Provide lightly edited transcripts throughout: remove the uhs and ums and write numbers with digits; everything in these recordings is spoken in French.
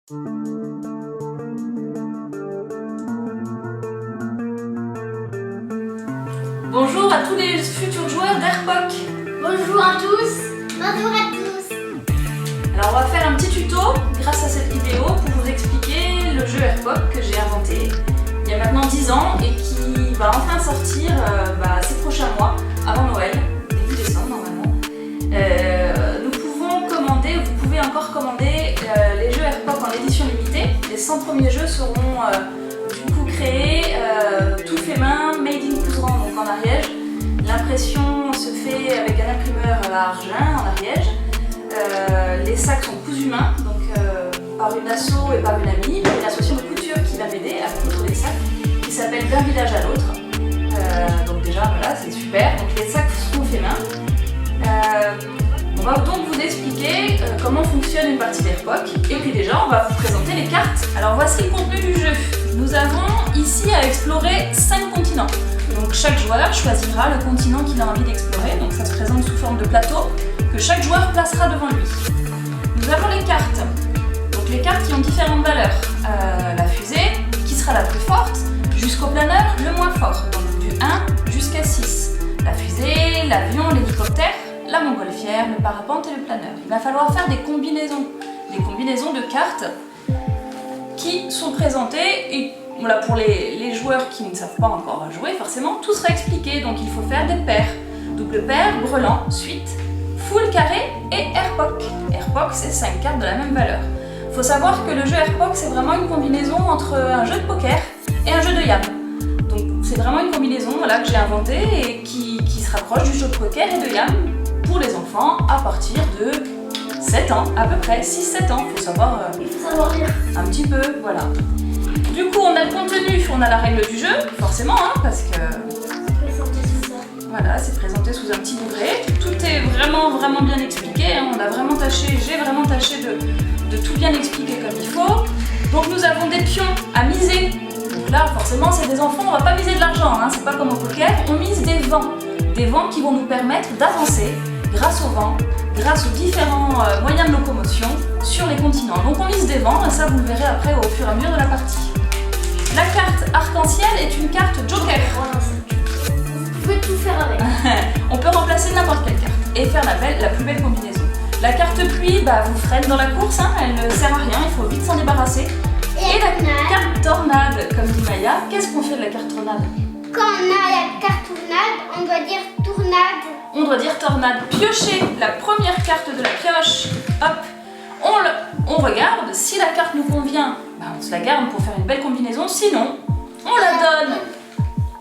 Bonjour à tous les futurs joueurs d'Airpoc. Bonjour à tous. Bonjour à tous. Alors on va faire un petit tuto grâce à cette vidéo pour vous expliquer le jeu Airpoc que j'ai inventé il y a maintenant 10 ans et qui va enfin sortir ces prochains mois, avant Noël, début décembre normalement. Nous pouvons commander, vous pouvez encore commander les jeux Airpoc en édition limitée. Les 100 premiers jeux seront du coup créés tout fait main, made in Couserans, donc en Ariège. L'impression se fait avec un imprimeur à Argin en Ariège. Les sacs sont cousus main, donc par une asso et par une amie, une association de couture qui va m'aider à coudre les sacs, qui s'appelle D'un village à l'autre. Donc déjà voilà, c'est super. Donc les sacs seront faits main. On va donc vous expliquer comment fonctionne une partie d'Airpoc. Et puis déjà, on va vous présenter les cartes. Alors voici le contenu du jeu. Nous avons ici à explorer 5 continents. Donc chaque joueur choisira le continent qu'il a envie d'explorer. Donc ça se présente sous forme de plateau que chaque joueur placera devant lui. Nous avons les cartes. Donc les cartes qui ont différentes valeurs. La fusée, qui sera la plus forte, jusqu'au planeur, le moins fort. Donc du 1 jusqu'à 6. La fusée, l'avion, l'hélicoptère, la montgolfière, le parapente et le planeur. Il va falloir faire des combinaisons de cartes qui sont présentées et voilà, pour les joueurs qui ne savent pas encore jouer, forcément, tout sera expliqué. Donc il faut faire des paires. Double paire, brelan, suite, full carré et Airpoc. Airpoc, c'est 5 cartes de la même valeur. Il faut savoir que le jeu Airpoc, c'est vraiment une combinaison entre un jeu de poker et un jeu de yam. Donc c'est vraiment une combinaison voilà, que j'ai inventée et qui se rapproche du jeu de poker et de yam pour les enfants à partir de 7 ans, à peu près, 6-7 ans. Il faut savoir lire. Un petit peu, voilà. Du coup, on a le contenu, on a la règle du jeu, forcément, hein, parce que voilà, c'est présenté sous un petit livret. Tout est vraiment bien expliqué. Hein. J'ai vraiment tâché de tout bien expliquer comme il faut. Donc nous avons des pions à miser. Donc là, forcément, c'est des enfants, on va pas miser de l'argent, hein. C'est pas comme au poker. On mise des vents qui vont nous permettre d'avancer grâce au vent, grâce aux différents moyens de locomotion sur les continents. Donc on mise des vents, et ça vous le verrez après au fur et à mesure de la partie. La carte arc-en-ciel est une carte joker. Vous pouvez tout faire avec. On peut remplacer n'importe quelle carte et faire la plus belle combinaison. La carte pluie vous freine dans la course, hein, elle ne sert à rien, il faut vite s'en débarrasser. Et la carte tornade, comme dit Maya, qu'est-ce qu'on fait de la carte tornade? Quand on a la carte tornade, on doit dire tournade. On doit dire tornade. Piocher la première carte de la pioche, hop, on regarde, si la carte nous convient, on se la garde pour faire une belle combinaison, sinon on la donne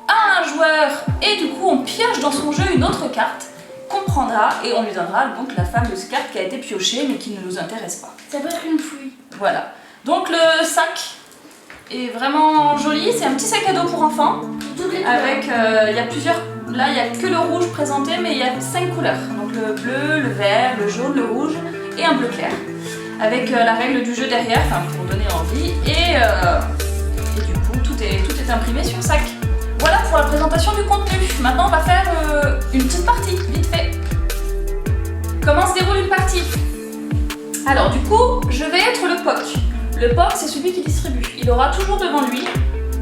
à un joueur et du coup on pioche dans son jeu une autre carte qu'on prendra et on lui donnera donc la fameuse carte qui a été piochée mais qui ne nous intéresse pas. Ça peut être une fouille. Voilà. Donc le sac est vraiment joli, c'est un petit sac à dos pour enfants avec, il y a plusieurs, là il n'y a que le rouge présenté mais il y a 5 couleurs. Donc le bleu, le vert, le jaune, le rouge et un bleu clair. Avec la règle du jeu derrière, pour donner envie et du coup tout est imprimé sur le sac. Voilà pour la présentation du contenu. Maintenant on va faire une petite partie, vite fait. Comment se déroule une partie? Alors du coup, je vais être le POC. Le POC, c'est celui qui distribue. Il aura toujours devant lui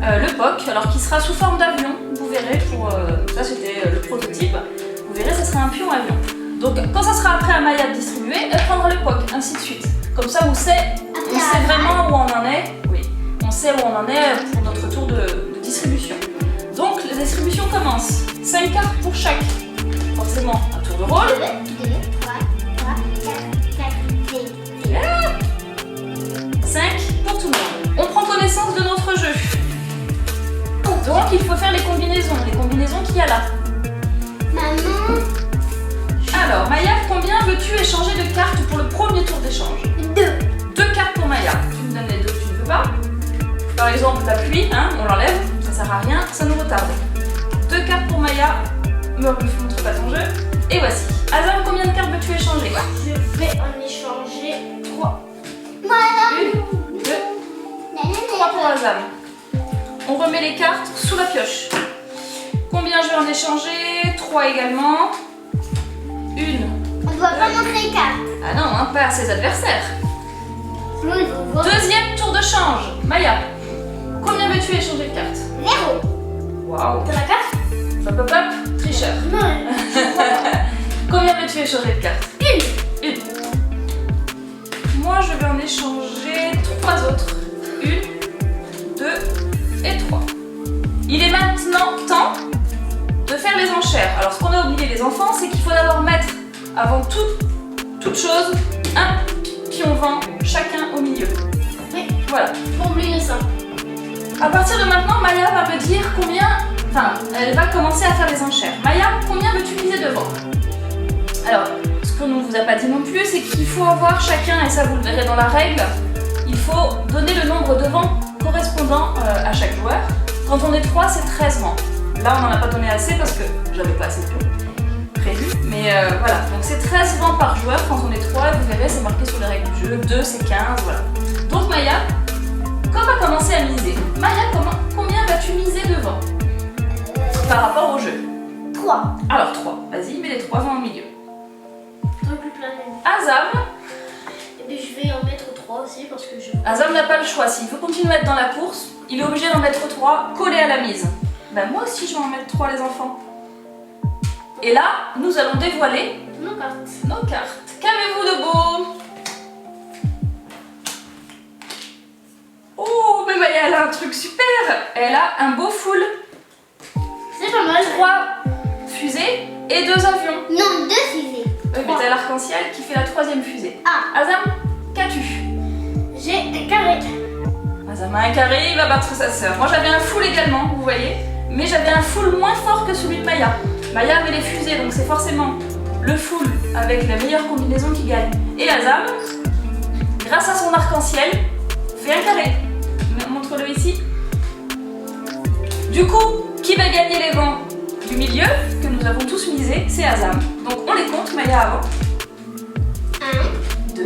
le POC, alors qui sera sous forme d'avion. Vous verrez, ça c'était le prototype. Vous verrez, ça sera un pion avion. Donc quand ça sera après à Maya de distribuer, elle prendra le POC, ainsi de suite. Comme ça, on sait vraiment où on en est. Oui, on sait où on en est pour notre tour de distribution. Donc la distribution commence. 5 cartes pour chaque. Forcément, un tour de rôle. 2, 3, 4, 5 pour tout le monde. On prend connaissance de notre jeu. Donc il faut faire les combinaisons qu'il y a là. Maman. Alors Maya, combien veux-tu échanger de cartes pour le premier tour d'échange? 2 cartes pour Maya. Tu me donnes les 2 que tu ne veux pas. Par exemple la pluie, on l'enlève, ça sert à rien, ça nous retarde. 2 cartes pour Maya. Me montre pas ton jeu. Et voici. Azam, combien de cartes veux-tu échanger? Je vais en échanger 3. Voilà. 1, 2, 3 pour Azam. On remet les cartes sous la pioche. Combien je vais en échanger? 3 également. 1. On ne doit pas montrer les cartes. Ah non, pas à ses adversaires. Non, il faut voir. Deuxième tour de change. Maya, combien veux-tu échanger de cartes? 0. Waouh. T'as la carte? Hop hop hop, tricheur. Non. Combien veux-tu échanger de cartes? Une. Moi, je vais en échanger 3 autres. 1, 2 et 3. Il est maintenant temps de faire les enchères. Alors, ce qu'on a oublié les enfants, c'est qu'il faut d'abord mettre, avant toute chose, un pion vent chacun au milieu. Oui. Voilà. Faut oublier ça. À partir de maintenant, Maya va me dire combien... Enfin, elle va commencer à faire les enchères. Maya, combien veux-tu miser devant? Alors, ce qu'on ne vous a pas dit non plus, c'est qu'il faut avoir chacun, et ça vous le verrez dans la règle, il faut donner le nombre de vents correspondant à chaque joueur. Quand on est 3, c'est 13 vents. Là, on n'en a pas donné assez parce que j'avais pas assez de pions prévu. Mais voilà, donc c'est 13 vents par joueur quand on est 3. Vous verrez, c'est marqué sur les règles du jeu. 2, c'est 15, voilà. Donc Maya, quand on va commencer à miser, Maya, combien vas-tu miser devant par rapport au jeu? 3. Alors 3, vas-y, mets les 3 vents au milieu. Un plus plein. Azam, Et puis je vais en mettre 3 aussi parce que je. Azam n'a pas le choix. S'il veut continuer à être dans la course, il est obligé d'en mettre 3 collés à la mise. Ben moi aussi, je vais en mettre 3, les enfants. Et là, nous allons dévoiler Nos cartes. nos cartes. Qu'avez-vous de beau? Oh, mais Maya, elle a un truc super. Elle a un beau full. C'est pas mal. 3 fusées et 2 avions. Non, 2 fusées. Oui, mais t'as l'arc-en-ciel qui fait la 3e fusée. Ah, Azam, qu'as-tu? j'ai un carré. Azam a un carré, il va battre sa sœur. Moi, j'avais un full également, vous voyez. Mais j'avais un full moins fort que celui de Maya. Maya avait les fusées, donc c'est forcément le full avec la meilleure combinaison qui gagne. Et Azam, grâce à son arc-en-ciel, fait un carré. Montre-le ici. Du coup, qui va gagner les vents du milieu, que nous avons tous misé, c'est Azam. Donc on les compte, Maya avant. 1, 2,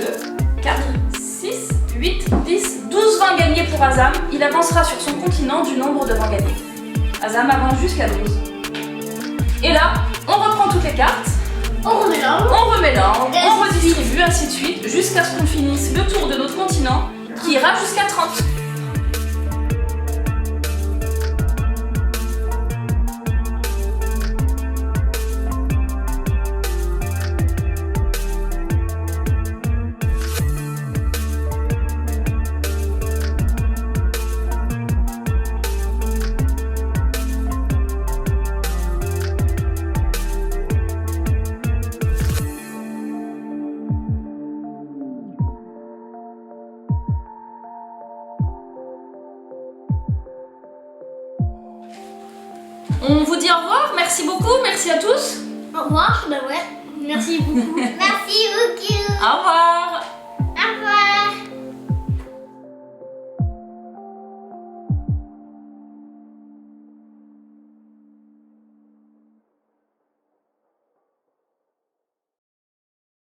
4, 6, 8, 10, 12 vents gagnés pour Azam. Il avancera sur son continent du nombre de vents gagnés. Azam avance jusqu'à 12. Et là, on reprend toutes les cartes, on remélange. on remélange, Et on ainsi de suite. redistribue, ainsi de suite, jusqu'à ce qu'on finisse le tour de notre continent, qui ira jusqu'à 30. On vous dit au revoir, merci beaucoup, merci à tous. Au revoir. Bah ouais. Merci beaucoup. Merci beaucoup. Au revoir.